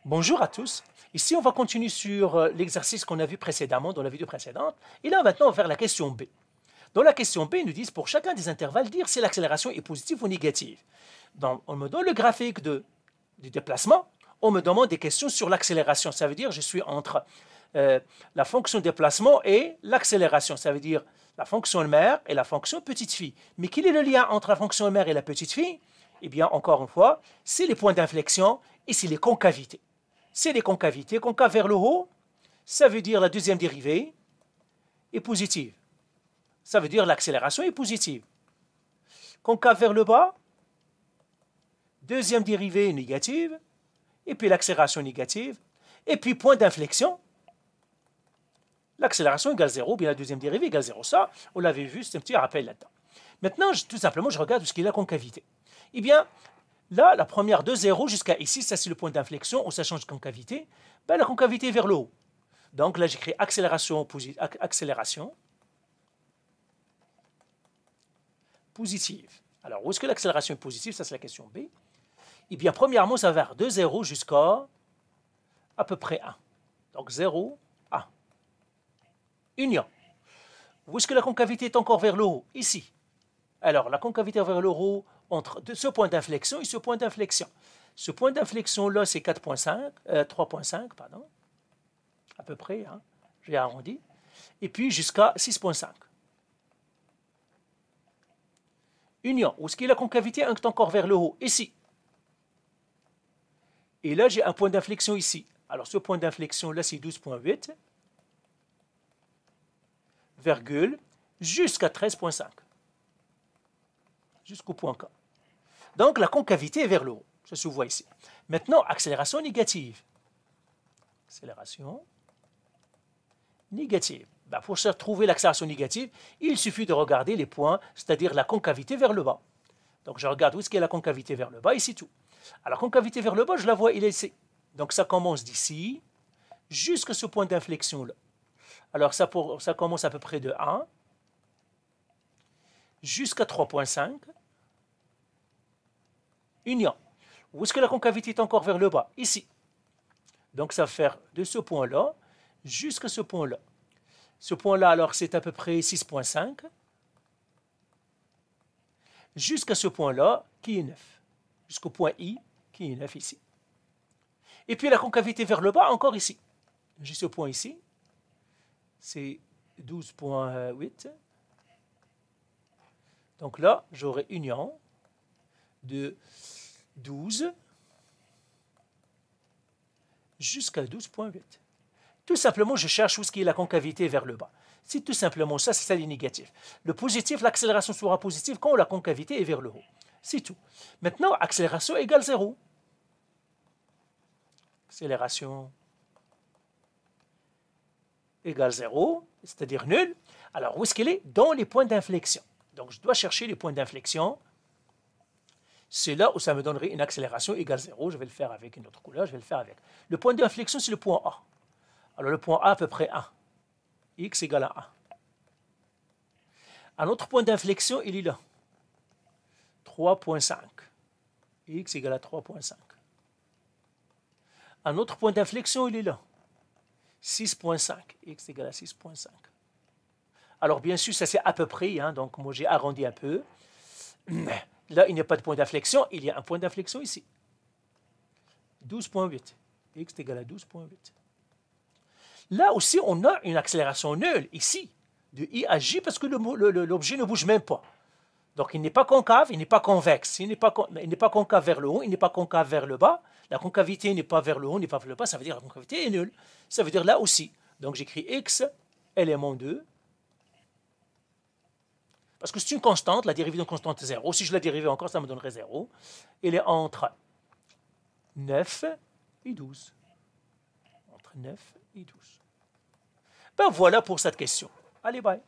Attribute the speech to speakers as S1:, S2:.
S1: Bonjour à tous. Ici, on va continuer sur l'exercice qu'on a vu précédemment dans la vidéo précédente. Et là, maintenant, on va faire la question B. Dans la question B, ils nous disent pour chacun des intervalles, dire si l'accélération est positive ou négative. Donc, on me donne le graphique du déplacement. On me demande des questions sur l'accélération. Ça veut dire je suis entre la fonction déplacement et l'accélération. Ça veut dire la fonction mère et la fonction petite fille. Mais quel est le lien entre la fonction mère et la petite fille? Eh bien, encore une fois, c'est les points d'inflexion et c'est les concavités. C'est les concavités. Concave vers le haut, ça veut dire la deuxième dérivée est positive. Ça veut dire l'accélération est positive. Concave vers le bas, deuxième dérivée est négative, et puis l'accélération négative, et puis point d'inflexion, l'accélération égale 0, bien la deuxième dérivée égale 0. Ça, on l'avait vu, c'est un petit rappel là-dedans. Maintenant, tout simplement, je regarde ce qu'est la concavité. Eh bien, là, la première de 0 jusqu'à ici, ça c'est le point d'inflexion, où ça change de concavité. Ben, la concavité est vers le haut. Donc là, j'écris accélération positive. Alors, où est-ce que l'accélération est positive? Ça, c'est la question B. Eh bien, premièrement, ça va de 0 jusqu'à à peu près 1. Donc, 0, 1. Union. Où est-ce que la concavité est encore vers le haut? Ici. Alors, la concavité vers le haut entre ce point d'inflexion et ce point d'inflexion. Ce point d'inflexion-là, c'est 3,5, pardon. À peu près, hein, j'ai arrondi. Et puis, jusqu'à 6,5. Union. Où est-ce que la concavité est encore vers le haut? Ici. Et là, j'ai un point d'inflexion ici. Alors, ce point d'inflexion-là, c'est 12,8, virgule, jusqu'à 13,5. Jusqu'au point K. Donc, la concavité est vers le haut. Ça se voit ici. Maintenant, accélération négative. Accélération négative. Ben, pour trouver l'accélération négative, il suffit de regarder les points, c'est-à-dire la concavité vers le bas. Donc, je regarde où est-ce qu'il y a la concavité vers le bas, ici tout. Alors, concavité vers le bas, je la vois, il est ici. Donc, ça commence d'ici jusqu'à ce point d'inflexion-là. Alors, ça commence à peu près de 1 jusqu'à 3,5. Union. Où est-ce que la concavité est encore vers le bas? Ici. Donc, ça va faire de ce point-là jusqu'à ce point-là. Ce point-là, alors, c'est à peu près 6,5. Jusqu'à ce point-là, qui est 9. Jusqu'au point I, qui est 9 ici. Et puis, la concavité vers le bas, encore ici. J'ai ce point ici. C'est 12,8. Donc là, j'aurai union de 12 jusqu'à 12,8. Tout simplement, je cherche où est la concavité vers le bas. C'est tout simplement ça, c'est ça les négatifs. Le positif, l'accélération sera positive quand la concavité est vers le haut. C'est tout. Maintenant, accélération égale 0. Accélération égale 0, c'est-à-dire nul. Alors, où est-ce qu'elle est? Dans les points d'inflexion. Donc, je dois chercher les points d'inflexion. C'est là où ça me donnerait une accélération égale 0. Je vais le faire avec une autre couleur. Je vais le faire avec. Le point d'inflexion, c'est le point A. Alors, le point A, à peu près 1. X égale à 1. Un autre point d'inflexion, il est là. 3,5. X égale à 3,5. Un autre point d'inflexion, il est là. 6,5. X égale à 6,5. Alors, bien sûr, ça c'est à peu près. Hein, donc, moi, j'ai arrondi un peu. Là, il n'y a pas de point d'inflexion. Il y a un point d'inflexion ici. 12,8. X est égal à 12,8. Là aussi, on a une accélération nulle, ici, de I à J, parce que l'objet ne bouge même pas. Donc, il n'est pas concave, il n'est pas convexe. Il n'est pas concave vers le haut, il n'est pas concave vers le bas. La concavité n'est pas vers le haut, n'est pas vers le bas. Ça veut dire que la concavité est nulle. Ça veut dire là aussi. Donc, j'écris X, élément 2. Parce que c'est une constante, la dérivée d'une constante est 0. Si je la dérivais encore, ça me donnerait 0. Elle est entre 9 et 12. Entre 9 et 12. Ben voilà pour cette question. Allez, bye.